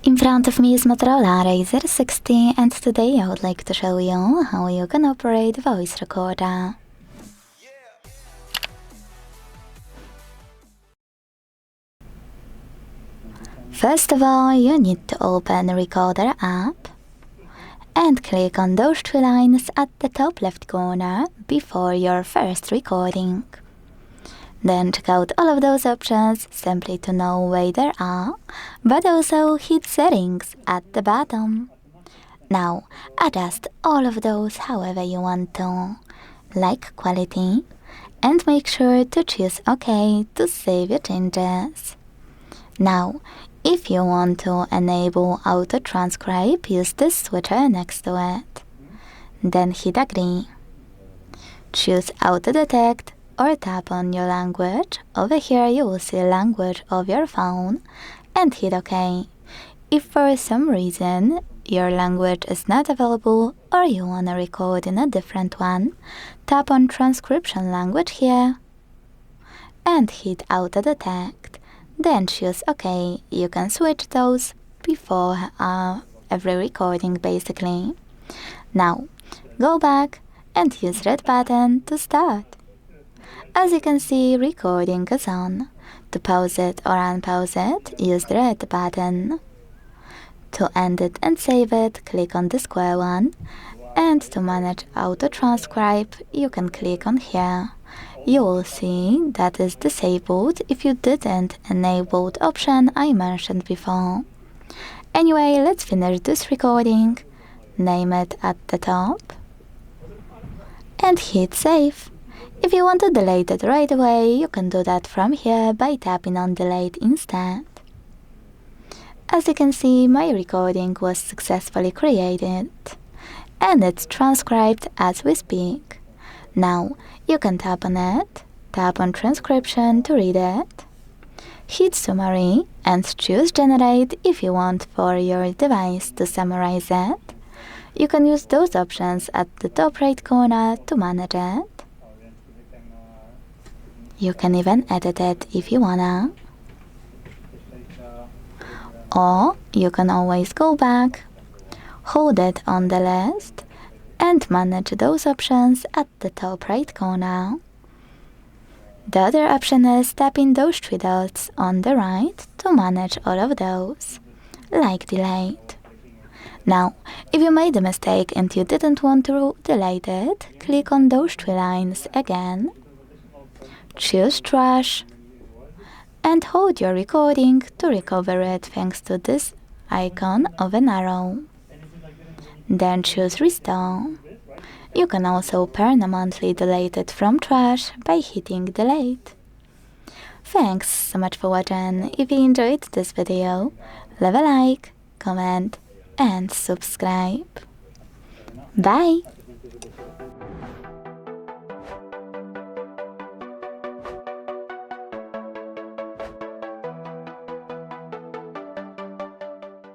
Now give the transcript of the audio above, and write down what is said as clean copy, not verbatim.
In front of me is Motorola Razr 60, and today I would like to show you how you can operate voice recorder. First of all, you need to open the Recorder app and click on those three lines at the top left corner before your first recording. Then check out all of those options simply to know where they are, but also hit Settings at the bottom. Now adjust all of those however you want to, like quality, and make sure to choose OK to save your changes. Now, if you want to enable Auto Transcribe, use this switcher next to it. Then hit Agree. Choose Auto Detect or tap on your language. Over here you will see language of your phone and hit OK. If for some reason your language is not available or you want to record in a different one, tap on Transcription language here and hit Auto Detect. Then choose OK. You can switch those before every recording basically. Now go back and use red button to start. As you can see, recording is on. To pause it or unpause it, use the red button. To end it and save it, click on the square one. And to manage Auto Transcribe, you can click on here. You will see that is disabled if you didn't enable the option I mentioned before. Anyway, let's finish this recording. Name it at the top. And hit save. If you want to delete it right away, you can do that from here by tapping on delete instead. As you can see, my recording was successfully created, and it's transcribed as we speak. Now, you can tap on it, tap on transcription to read it, hit summary, and choose generate if you want for your device to summarize it. You can use those options at the top right corner to manage it. You can even edit it if you wanna. Or you can always go back, hold it on the list, and manage those options at the top right corner. The other option is tapping those three dots on the right to manage all of those, like delete. Now, if you made a mistake and you didn't want to delete it, click on those three lines again. Choose Trash and hold your recording to recover it thanks to this icon of an arrow. Then choose Restore. You can also permanently delete it from trash by hitting delete. Thanks so much for watching. If you enjoyed this video, leave a like, comment and subscribe. Bye!